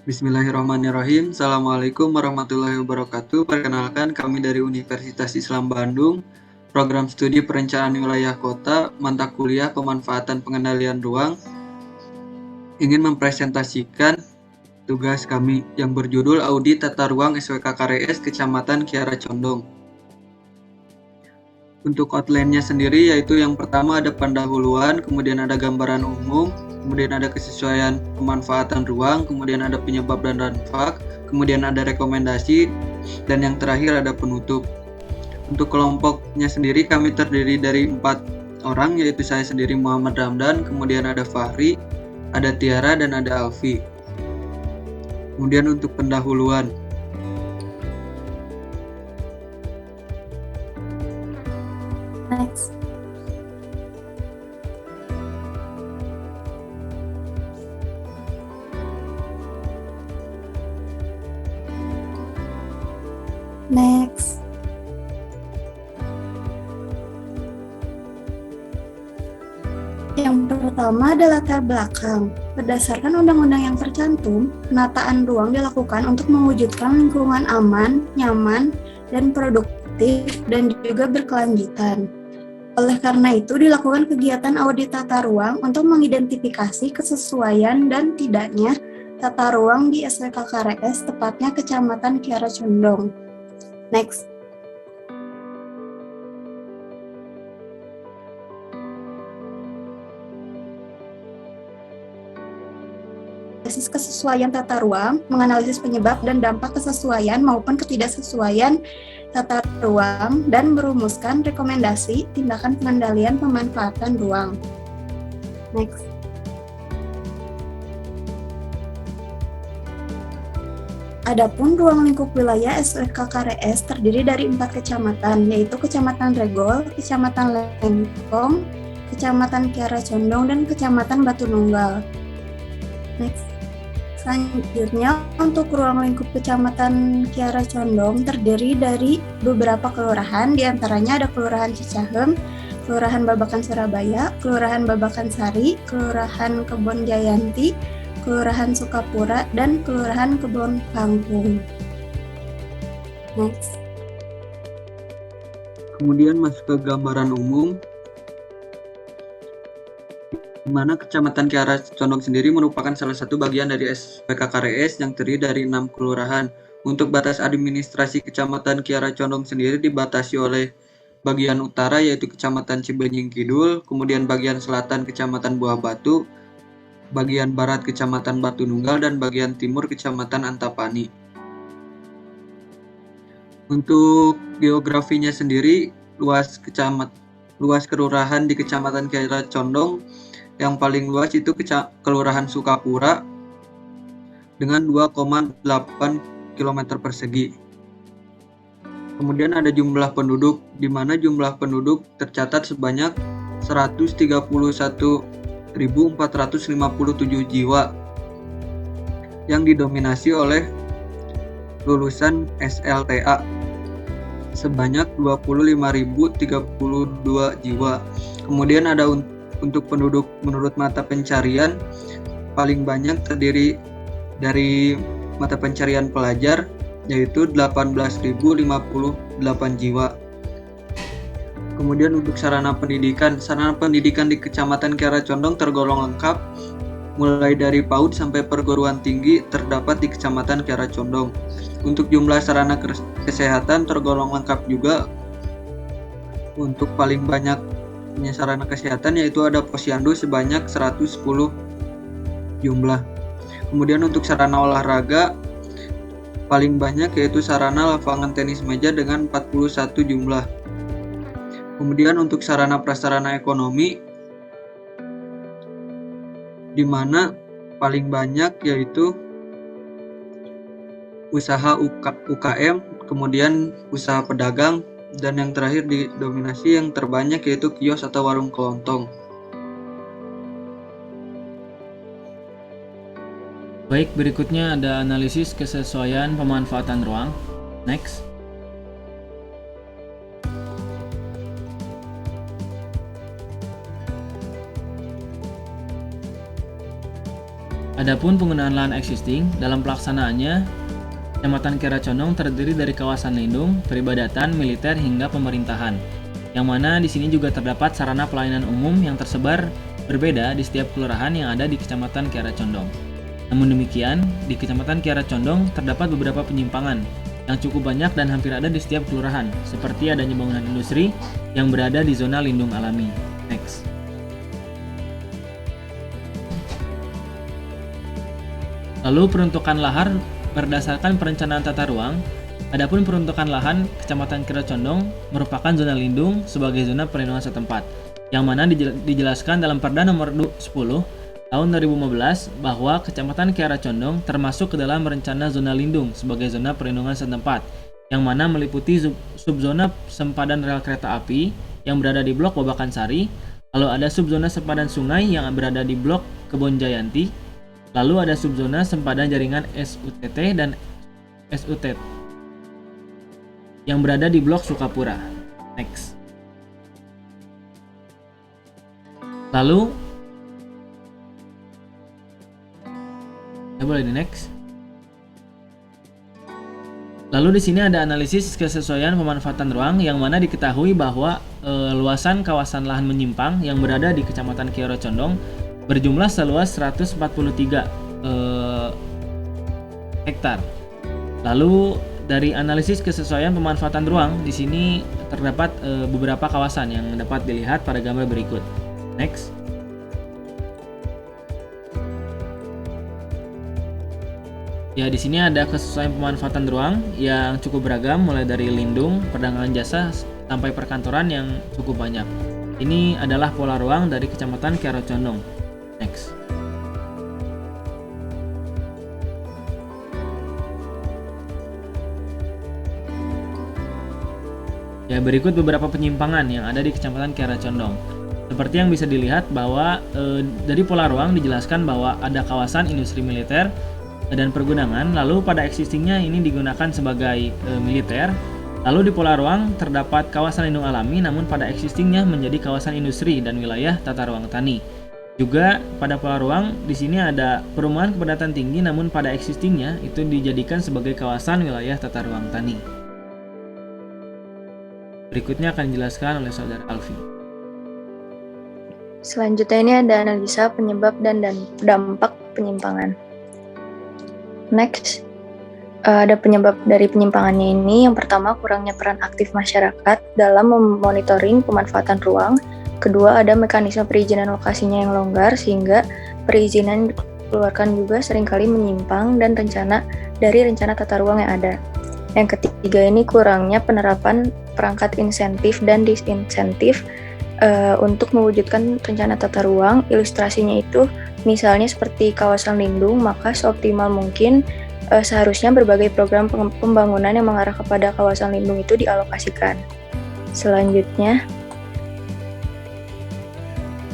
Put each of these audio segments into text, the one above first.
Bismillahirrahmanirrahim. Assalamualaikum warahmatullahi wabarakatuh. Perkenalkan, kami dari Universitas Islam Bandung, program studi perencanaan wilayah kota, mata kuliah pemanfaatan pengendalian ruang, ingin mempresentasikan tugas kami yang berjudul Audit Tata Ruang SWKKRS Kecamatan Kiara Condong. Untuk outline-nya sendiri yaitu yang pertama ada pendahuluan, kemudian ada gambaran umum, kemudian ada kesesuaian pemanfaatan ruang, kemudian ada penyebab dan dampak, kemudian ada rekomendasi, dan yang terakhir ada penutup. Untuk kelompoknya sendiri kami terdiri dari 4 orang, yaitu saya sendiri Muhammad Ramdan, kemudian ada Fahri, ada Tiara, dan ada Alfi. Kemudian untuk pendahuluan. Next. Next. Yang pertama adalah latar belakang. Berdasarkan undang-undang yang tercantum, penataan ruang dilakukan untuk mewujudkan lingkungan aman, nyaman, dan produktif, dan juga berkelanjutan. Oleh karena itu, dilakukan kegiatan audit tata ruang untuk mengidentifikasi kesesuaian dan tidaknya tata ruang di SWKKRS, tepatnya Kecamatan Kiara Condong. Next. Analisis kesesuaian tata ruang, menganalisis penyebab dan dampak kesesuaian maupun ketidaksesuaian tata ruang, dan merumuskan rekomendasi tindakan pengendalian pemanfaatan ruang. Next. Adapun ruang lingkup wilayah SWKKRS terdiri dari 4 kecamatan, yaitu Kecamatan Regol, Kecamatan Lengkong, Kecamatan Kiara Condong, dan Kecamatan Batu Nunggal. Next. Selanjutnya, untuk ruang lingkup Kecamatan Kiara Condong terdiri dari beberapa kelurahan, diantaranya ada Kelurahan Cicahem, Kelurahan Babakan Surabaya, Kelurahan Babakan Sari, Kelurahan Kebon Jayanti, Kelurahan Sukapura, dan Kelurahan Kebon Kangkung. Next. Kemudian masuk ke gambaran umum, di mana Kecamatan Kiara Condong sendiri merupakan salah satu bagian dari SPKKRS yang terdiri dari 6 kelurahan. Untuk batas administrasi Kecamatan Kiara Condong sendiri dibatasi oleh bagian utara yaitu Kecamatan Cibenying Kidul, kemudian bagian selatan Kecamatan Buah Batu, bagian barat Kecamatan Batu Nunggal, dan bagian timur Kecamatan Antapani. Untuk geografinya sendiri, luas kelurahan di Kecamatan Kiara Condong yang paling luas itu Kelurahan Sukapura dengan 2,8 km persegi. Kemudian ada jumlah penduduk, di mana jumlah penduduk tercatat sebanyak 131.457 jiwa yang didominasi oleh lulusan SLTA sebanyak 25.032 jiwa. Kemudian ada untuk penduduk menurut mata pencarian paling banyak terdiri dari mata pencarian pelajar yaitu 18.058 jiwa. Kemudian untuk sarana pendidikan di Kecamatan Kiara Condong tergolong lengkap, mulai dari PAUD sampai perguruan tinggi terdapat di Kecamatan Kiara Condong. Untuk jumlah sarana kesehatan tergolong lengkap juga. Untuk paling banyak sarana kesehatan yaitu ada posyandu sebanyak 110 jumlah. Kemudian untuk sarana olahraga paling banyak yaitu sarana lapangan tenis meja dengan 41 jumlah. Kemudian untuk sarana prasarana ekonomi di mana paling banyak yaitu usaha UKM, kemudian usaha pedagang, dan yang terakhir didominasi yang terbanyak yaitu kios atau warung kelontong. Baik, berikutnya ada analisis kesesuaian pemanfaatan ruang. Next. Adapun penggunaan lahan existing dalam pelaksanaannya, Kecamatan Kiara Condong terdiri dari kawasan lindung, peribadatan, militer hingga pemerintahan. Yang mana di sini juga terdapat sarana pelayanan umum yang tersebar berbeda di setiap kelurahan yang ada di Kecamatan Kiara Condong. Namun demikian, di Kecamatan Kiara Condong terdapat beberapa penyimpangan yang cukup banyak dan hampir ada di setiap kelurahan, seperti adanya bangunan industri yang berada di zona lindung alami. Next. Lalu peruntukan lahan berdasarkan perencanaan tata ruang. Adapun peruntukan lahan Kecamatan Kiara Condong merupakan zona lindung sebagai zona perlindungan setempat, yang mana dijelaskan dalam Perda nomor 10 tahun 2015 bahwa Kecamatan Kiara Condong termasuk ke dalam rencana zona lindung sebagai zona perlindungan setempat, yang mana meliputi subzona sempadan rel kereta api yang berada di blok Babakan Sari, lalu ada subzona sempadan sungai yang berada di blok Kebon Jayanti, lalu ada subzona sempadan jaringan SUTT dan SUT yang berada di blok Sukapura. Next. Lalu boleh di next. Lalu di sini ada analisis kesesuaian pemanfaatan ruang yang mana diketahui bahwa luasan kawasan lahan menyimpang yang berada di Kecamatan Kiara Condong berjumlah seluas 143 hektar. Lalu dari analisis kesesuaian pemanfaatan ruang di sini terdapat beberapa kawasan yang dapat dilihat pada gambar berikut. Next. Ya, di sini ada kesesuaian pemanfaatan ruang yang cukup beragam, mulai dari lindung, perdagangan jasa, sampai perkantoran yang cukup banyak. Ini adalah pola ruang dari Kecamatan Kiara Condong. Next. Ya, berikut beberapa penyimpangan yang ada di Kecamatan Kiara Condong. Seperti yang bisa dilihat bahwa dari pola ruang dijelaskan bahwa ada kawasan industri militer dan pergunungan, lalu pada existingnya ini digunakan sebagai militer. Lalu di pola ruang terdapat kawasan lindung alami, namun pada existingnya menjadi kawasan industri dan wilayah tata ruang tani. Juga pada pola ruang di sini ada perumahan kepadatan tinggi, namun pada existingnya itu dijadikan sebagai kawasan wilayah tata ruang tani. Berikutnya akan dijelaskan oleh Saudara Alfi. Selanjutnya ini ada analisa penyebab dan dampak penyimpangan. Next, ada penyebab dari penyimpangannya ini. Yang pertama, kurangnya peran aktif masyarakat dalam memonitoring pemanfaatan ruang. Kedua, ada mekanisme perizinan lokasinya yang longgar sehingga perizinan dikeluarkan juga seringkali menyimpang dan dari rencana tata ruang yang ada. Yang ketiga ini kurangnya penerapan perangkat insentif dan disinsentif untuk mewujudkan rencana tata ruang. Ilustrasinya itu misalnya seperti kawasan lindung, maka seoptimal mungkin seharusnya berbagai program pembangunan yang mengarah kepada kawasan lindung itu dialokasikan. Selanjutnya,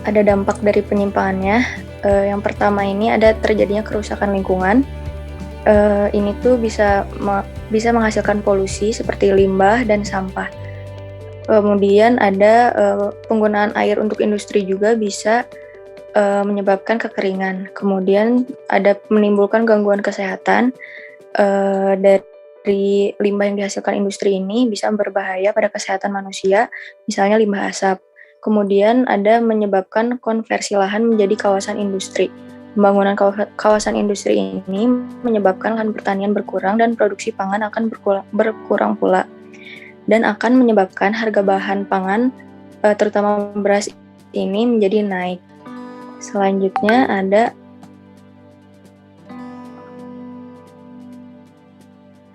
ada dampak dari penyimpangannya. Yang pertama ini ada terjadinya kerusakan lingkungan. Ini tuh bisa menghasilkan polusi seperti limbah dan sampah. Kemudian ada penggunaan air untuk industri juga bisa menyebabkan kekeringan. Kemudian ada menimbulkan gangguan kesehatan dari limbah yang dihasilkan industri ini bisa berbahaya pada kesehatan manusia, misalnya limbah asap. Kemudian ada menyebabkan konversi lahan menjadi kawasan industri. Pembangunan kawasan industri ini menyebabkan lahan pertanian berkurang dan produksi pangan akan berkurang pula, dan akan menyebabkan harga bahan pangan terutama beras ini menjadi naik. Selanjutnya ada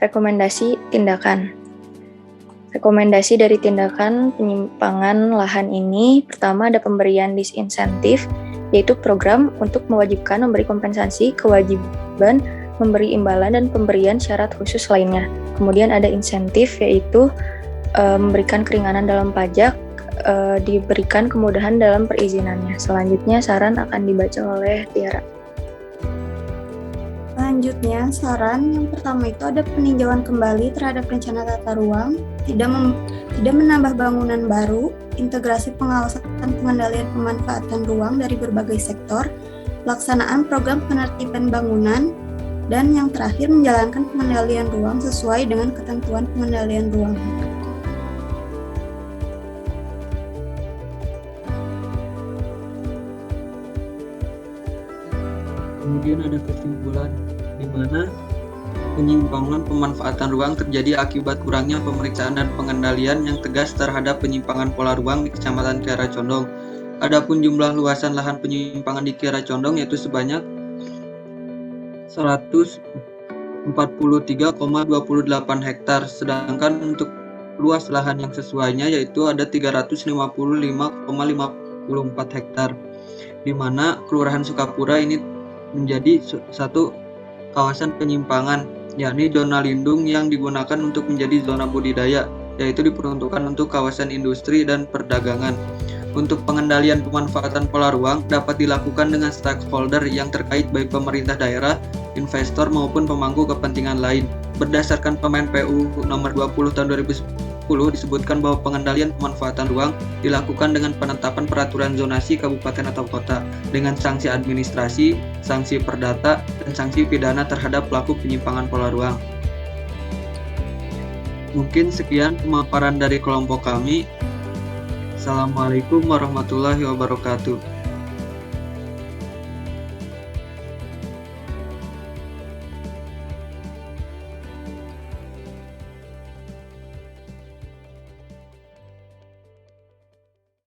rekomendasi tindakan. Rekomendasi dari tindakan penyimpangan lahan ini, pertama ada pemberian disinsentif, yaitu program untuk mewajibkan memberi kompensasi, kewajiban memberi imbalan, dan pemberian syarat khusus lainnya. Kemudian ada insentif, yaitu memberikan keringanan dalam pajak, diberikan kemudahan dalam perizinannya. Selanjutnya saran akan dibaca oleh Tiara. Selanjutnya, saran yang pertama itu ada peninjauan kembali terhadap rencana tata ruang, tidak menambah bangunan baru, integrasi pengawasan pengendalian pemanfaatan ruang dari berbagai sektor, pelaksanaan program penertiban bangunan, dan yang terakhir menjalankan pengendalian ruang sesuai dengan ketentuan pengendalian ruang. Kemudian ada kesimpulan di mana penyimpangan pemanfaatan ruang terjadi akibat kurangnya pemeriksaan dan pengendalian yang tegas terhadap penyimpangan pola ruang di Kecamatan Kiara Condong. Adapun jumlah luasan lahan penyimpangan di Kiara Condong yaitu sebanyak 143,28 hektar, sedangkan untuk luas lahan yang sesuainya yaitu ada 355,54 hektar, di mana Kelurahan Sukapura ini menjadi satu kawasan penyimpangan, yakni zona lindung yang digunakan untuk menjadi zona budidaya, yaitu diperuntukkan untuk kawasan industri dan perdagangan. Untuk pengendalian pemanfaatan pola ruang dapat dilakukan dengan stakeholder yang terkait baik pemerintah daerah, investor maupun pemangku kepentingan lain. Berdasarkan Permen PU nomor 20 tahun 2010 disebutkan bahwa pengendalian pemanfaatan ruang dilakukan dengan penetapan peraturan zonasi kabupaten atau kota dengan sanksi administrasi, sanksi perdata, dan sanksi pidana terhadap pelaku penyimpangan pola ruang. Mungkin sekian pemaparan dari kelompok kami. Assalamualaikum warahmatullahi wabarakatuh.